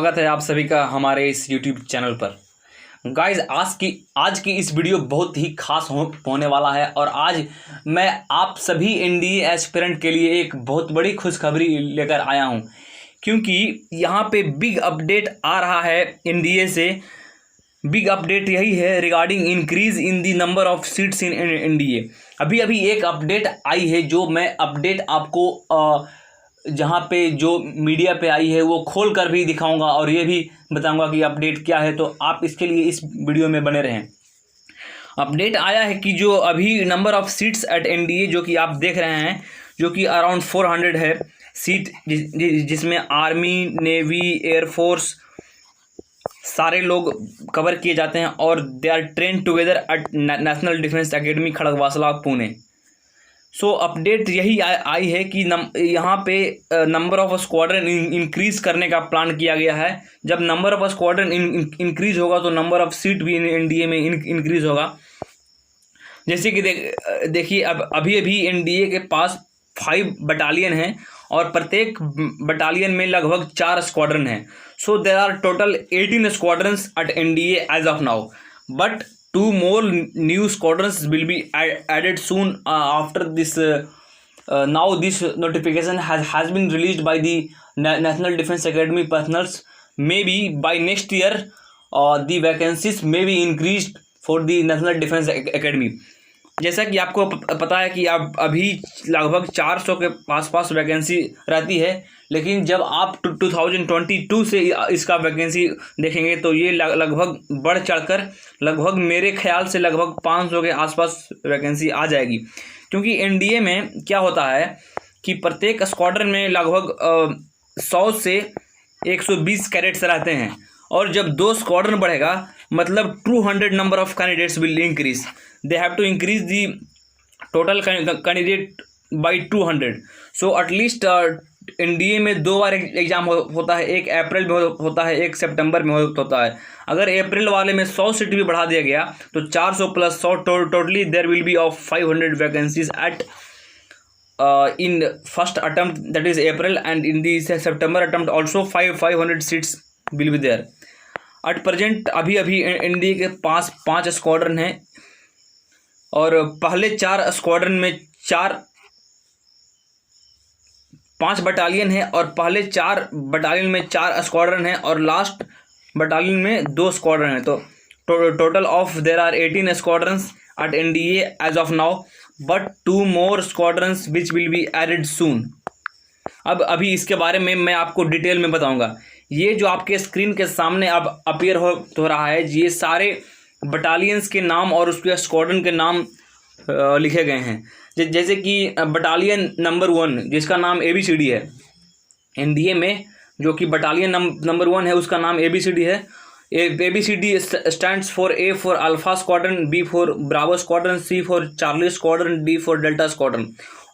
स्वागत है आप सभी का हमारे इस YouTube चैनल पर। गाइज आज की इस वीडियो बहुत ही खास होने वाला है और आज मैं आप सभी एनडीए एस्पिरेंट के लिए एक बहुत बड़ी खुशखबरी लेकर आया हूं, क्योंकि यहाँ पे बिग अपडेट आ रहा है एनडीए से। बिग अपडेट यही है regarding increase in the number of seats in NDA. अभी एक अपडेट आई है जो मैं अपडेट आपको जहाँ पे जो मीडिया पे आई है वो खोल कर भी दिखाऊंगा और ये भी बताऊंगा कि अपडेट क्या है, तो आप इसके लिए इस वीडियो में बने रहें। अपडेट आया है कि जो अभी number of seats eight NDA जो कि आप देख रहे हैं, जो कि अराउंड 400 है सीट, जिसमें आर्मी, नेवी, एयरफोर्स सारे लोग कवर किए जाते हैं और they are train together at National Defence Academy Khadakwasla Pune. So update यही आई है कि यहाँ पे नंबर ऑफ स्क्वाड्रन इंक्रीज करने का प्लान किया गया है। जब नंबर ऑफ स्क्वाड्रन इंक्रीज होगा तो नंबर ऑफ सीट भी एनडीए में इंक्रीज होगा। जैसे कि देखिए अभी एनडीए के पास 5 बटालियन हैं और प्रत्येक बटालियन में लगभग 4 स्क्वाड्रन हैं। So there are total 18 squadrons at NDA as of now, but 2 more new squadrons will be added soon after this. Now this notification has been released by the National Defense Academy personnel. Maybe by next year the vacancies may be increased for the National Defense Academy. जैसा कि आपको पता है कि अब अभी लगभग 400 के आसपास वैकेंसी रहती है, लेकिन जब आप 2022 से इसका वैकेंसी देखेंगे तो ये लगभग बढ़ चढ़कर लगभग मेरे ख्याल से लगभग 500 के आसपास वैकेंसी आ जाएगी। क्योंकि एनडीए में क्या होता है कि प्रत्येक स्क्वाड्रन में लगभग 100 से 120 कैडेट्स रहते हैं, और जब 2 स्क्वाड्रन बढ़ेगा मतलब 200 number of candidates will increase. They have to increase the total candidate by 200। So at least NDA में 2 बार एग्जाम होता है, एक अप्रैल में होता है, एक सितंबर में होता है। अगर अप्रैल वाले में 100 सीट भी बढ़ा दिया गया तो 400 plus 100 totally there will be of 500 vacancies at in first attempt, that is April, and in the September attempt also 500 seats will be there at present। अभी एनडीए के पास 5 स्क्वाड्रन हैं और पहले 4 स्क्वाड्रन में 5 बटालियन है और पहले 4 बटालियन में 4 स्क्वाड्रन है और लास्ट बटालियन में 2 स्क्वाड्रन है। तो total of there are 18 squadrons at NDA as of now, but 2 more squadrons which will be added soon। अभी इसके बारे में मैं आपको डिटेल में बताऊंगा। ये जो आपके स्क्रीन के सामने अब अपीयर हो रहा है, ये सारे बटालियंस के नाम और उसके स्क्वाड्रन के नाम लिखे गए हैं। जैसे कि बटालियन नंबर 1 जिसका नाम ABCD है एनडीए में, जो कि बटालियन नंबर 1 है उसका नाम ABCD है। ABCD stands for A for Alpha Squadron, B for Bravo Squadron, C for Charlie Squadron, D for Delta Squadron।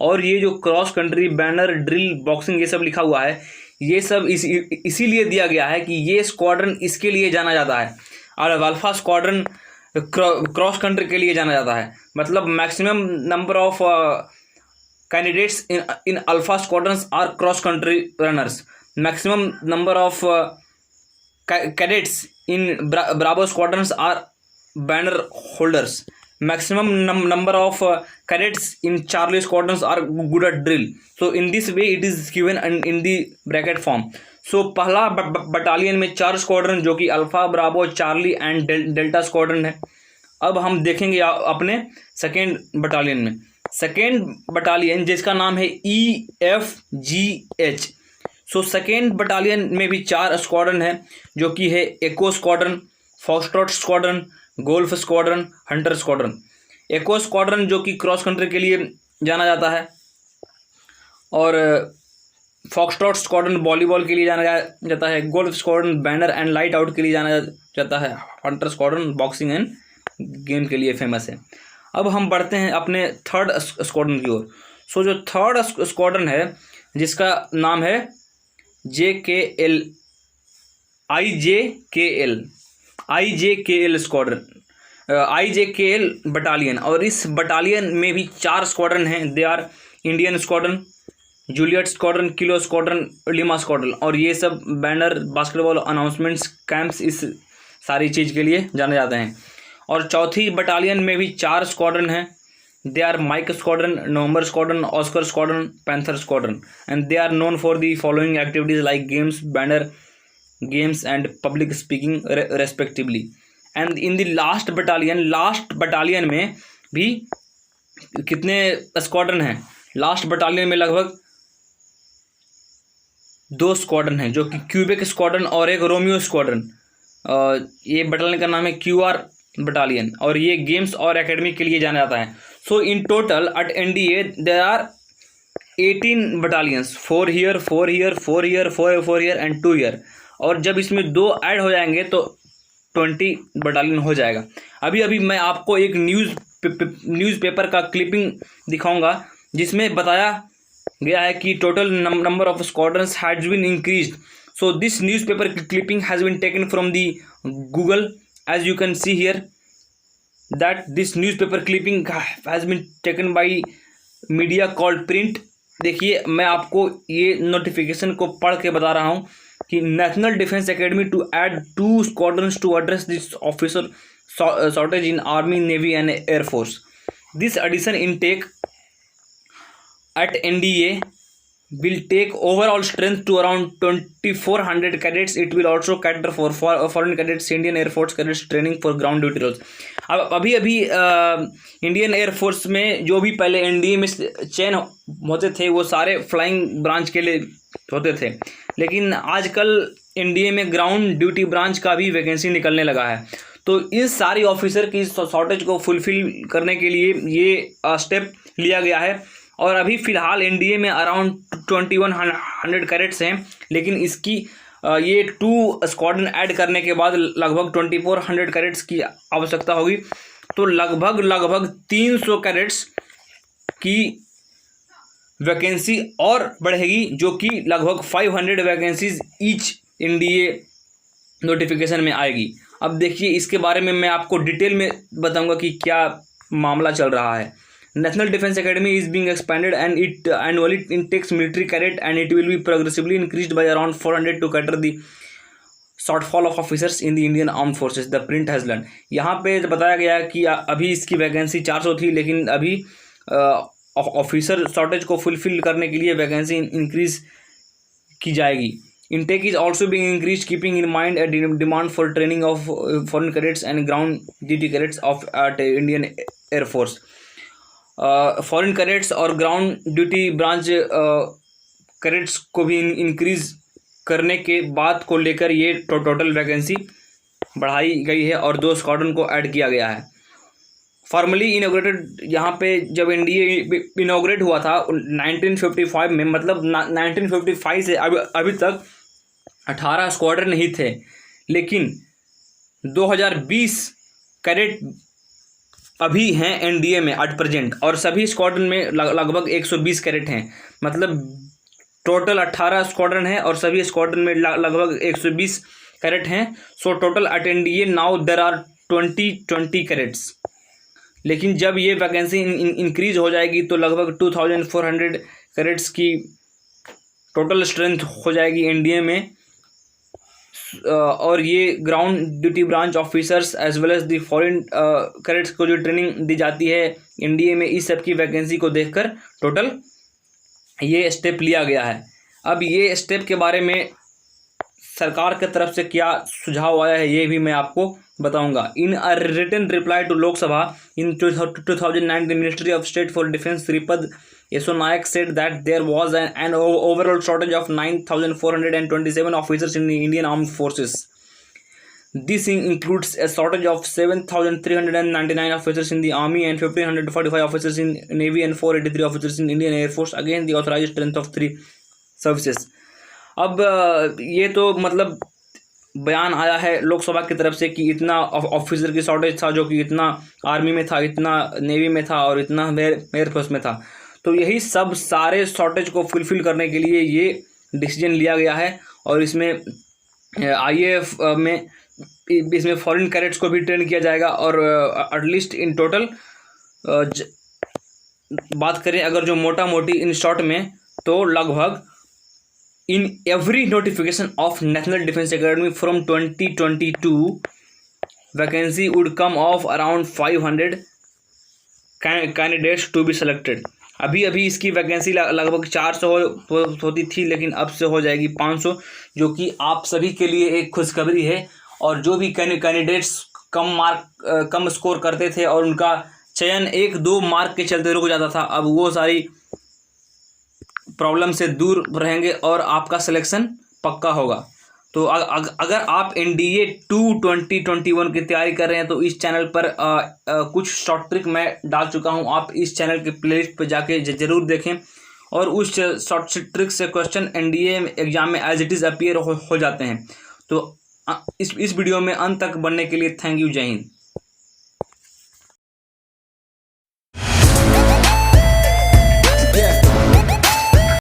और ये जो cross country, banner, drill, boxing ये सब लिखा हुआ है, ये सब इसीलिए दिया गया है कि ये स्क्वाड्रन इसके लिए जाना जाता है और अल्फा स्क्वाड्रन क्रॉस कंट्री के लिए जाना जाता है। मतलब maximum number of candidates in Alpha squadrons are cross country runners. Maximum number of cadets in Bravo squadrons are banner holders. Maximum number of cadets in Charlie squadrons are good at drill. So in this way it is given in the bracket form. So पहला battalion में 4 squadron जो कि alpha, Bravo, Charlie and delta squadron है। अब हम देखेंगे अपने second battalion में। सेकेंड बटालियन जिसका नाम है EFGH। सो सेकेंड बटालियन में भी 4 स्क्वाड्रन है, जो कि है echo squadron, foxtrot squadron, golf squadron, hunter squadron. Echo squadron जो कि क्रॉस कंट्री के लिए जाना जाता है और फॉक्सट्रॉट स्क्वाड्रन वॉलीबॉल के लिए जाना जाता है, golf squadron banner and light out के लिए जाना जाता है, Hunter squadron boxing end game के लिए फेमस है। अब हम बढ़ते हैं अपने थर्ड स्क्वाड्रन की ओर। सो जो थर्ड स्क्वाड्रन है जिसका नाम है IJKL स्क्वाड्रन, IJKL बटालियन, और इस बटालियन में भी 4 स्क्वाड्रन हैं। They are Indian squadron, Juliet squadron, Kilo squadron, Lima squadron, और ये सब बैनर, बास्केटबॉल अनाउंसमेंट्स, कैंप्स, इस सारी चीज़ के लिए जाने जाते हैं। और चौथी बटालियन में भी 4 स्क्वाड्रन हैं। They are Mike squadron, November squadron, Oscar squadron, Panther squadron, and they are known for the following activities like games, banner games and public speaking respectively. And in the last battalion में भी कितने squadron हैं? Last battalion में लगभग 2 squadron हैं, जो कि Quebec squadron और एक रोमियो स्क्वाड्रन। ये बटालियन का नाम है क्यूआर बटालियन, और ये गेम्स और एकेडमी के लिए जाना जाता है। So in total at NDA there are 18 battalions, 4 year, 4 year, 4 year, 4 year and 2 year. और जब इसमें 2 ऐड हो जाएंगे तो 20 बटालियन हो जाएगा। अभी मैं आपको एक न्यूज़पेपर का क्लिपिंग दिखाऊंगा, जिसमें बताया गया है कि total number of squadrons has been increased. So this newspaper clipping has been taken from the Google, as you can see here that this newspaper clipping has been taken by media called Print. देखिए, मैं आपको ये notification को पढ़ के बता रहा हूँ कि National Defence Academy to add 2 squadrons to address this officer shortage in Army, Navy and Air Force. This addition intake at NDA will take overall strength to around 2400 cadets. It will also cater for foreign cadets, Indian Air Force cadets training for ground duty roles. अब अभी Indian air force में जो भी पहले NDA में चयन होते थे वो सारे फ्लाइंग ब्रांच के लिए होते थे, लेकिन आजकल एनडीए में ग्राउंड ड्यूटी ब्रांच का भी वैकेंसी निकलने लगा है। तो इस सारी ऑफिसर की शॉर्टेज को फुलफिल करने के लिए ये स्टेप लिया गया है। और अभी फ़िलहाल एनडीए में अराउंड 2100 कैडेट्स हैं, लेकिन इसकी ये 2 स्क्वाड्रन ऐड करने के बाद लगभग 2400 कैडेट्स की आवश्यकता होगी। तो लगभग 300 कैडेट्स की वैकेंसी और बढ़ेगी, जो कि लगभग 500 वैकेंसीज ईच एनडीए नोटिफिकेशन में आएगी। अब देखिए, इसके बारे में मैं आपको डिटेल में बताऊंगा कि क्या मामला चल रहा है। National Defence Academy is being expanded and it annually intakes military cadet and it will be progressively increased by around 400 to cater the shortfall of officers in the Indian armed forces, the Print has learn. यहाँ पे बताया गया कि अभी इसकी vacancy 400 थी, लेकिन अभी ऑफिसर शॉर्टेज को फुलफिल करने के लिए वैकेंसी इंक्रीज की जाएगी। Intake is also being increased, keeping in mind a demand for training of foreign cadets and ground duty cadets at Indian Air Force. Foreign cadets और ground duty branch cadets को भी increase करने के बात को लेकर ये टोटल वैकेंसी बढ़ाई गई है और 2 स्क्वाड्रन को ऐड किया गया है। फॉर्मली इनॉग्रेटेड, यहाँ पे जब एनडीए इनॉग्रेट हुआ था 1955 में, मतलब 1955 से अभी तक 18 स्क्वाड्रन ही थे, लेकिन 2020 कैडेट अभी हैं एनडीए में एट प्रेजेंट, और सभी स्क्वाड्रन में लगभग 120 कैडेट हैं। मतलब टोटल 18 स्क्वाड्रन है और सभी स्क्वाड्रन में लगभग 120 कैडेट हैं। So total at NDA now there are 20 cadets. लेकिन जब ये वैकेंसी इंक्रीज हो जाएगी तो लगभग 2400 कैडेट्स की टोटल स्ट्रेंथ हो जाएगी एनडीए में। और ये ground duty branch officers as well as the foreign cadets को जो ट्रेनिंग दी जाती है एनडीए में, इस सब की वैकेंसी को देखकर टोटल ये स्टेप लिया गया है। अब ये स्टेप के बारे में सरकार की तरफ से क्या सुझाव आया है ये भी मैं आपको बताऊंगा। In a written reply to Lok Sabha in 2009, the ministry of state for defence Shripad Yesso Naik said that there was an overall shortage of 9,427 officers in the Indian Armed Forces. This includes a shortage of 7,399 officers in the Army and 1,545 officers in Navy and 483 officers in Indian Air Force, again the authorized strength of 3 services. अब ये तो मतलब बयान आया है लोकसभा की तरफ से कि इतना ऑफिसर की शॉर्टेज था, जो कि इतना आर्मी में था, इतना नेवी में था और इतना एयरफोर्स में था। तो यही सब सारे शॉर्टेज को फुलफिल करने के लिए ये डिसीजन लिया गया है। और इसमें आईएएफ में इसमें फॉरेन कैडेट्स को भी ट्रेन किया जाएगा। और एटलीस्ट इन टोटल बात करें अगर जो मोटा मोटी इन शॉर्ट में, तो लगभग in every notification of National Defence Academy from 2022 vacancy would come of around 500 candidates to be selected. अभी इसकी वैकेंसी लगभग 400 होती थी, लेकिन अब से हो जाएगी 500, जो कि आप सभी के लिए एक खुशखबरी है। और जो भी कैंडिडेट्स कम स्कोर करते थे और उनका चयन 1-2 मार्क के चलते रुक जाता था, अब वो सारी प्रॉब्लम से दूर रहेंगे और आपका सिलेक्शन पक्का होगा। तो अगर आप NDA 2 2021 की तैयारी कर रहे हैं तो इस चैनल पर कुछ शॉर्ट ट्रिक मैं डाल चुका हूं, आप इस चैनल के प्लेलिस्ट पर जाके जरूर देखें और उस शॉर्ट ट्रिक से क्वेश्चन NDA एग्जाम में एज इट इज़ अपीयर हो जाते हैं। तो इस वीडियो में अंत तक बनने के लिए थैंक यू, जय हिंद।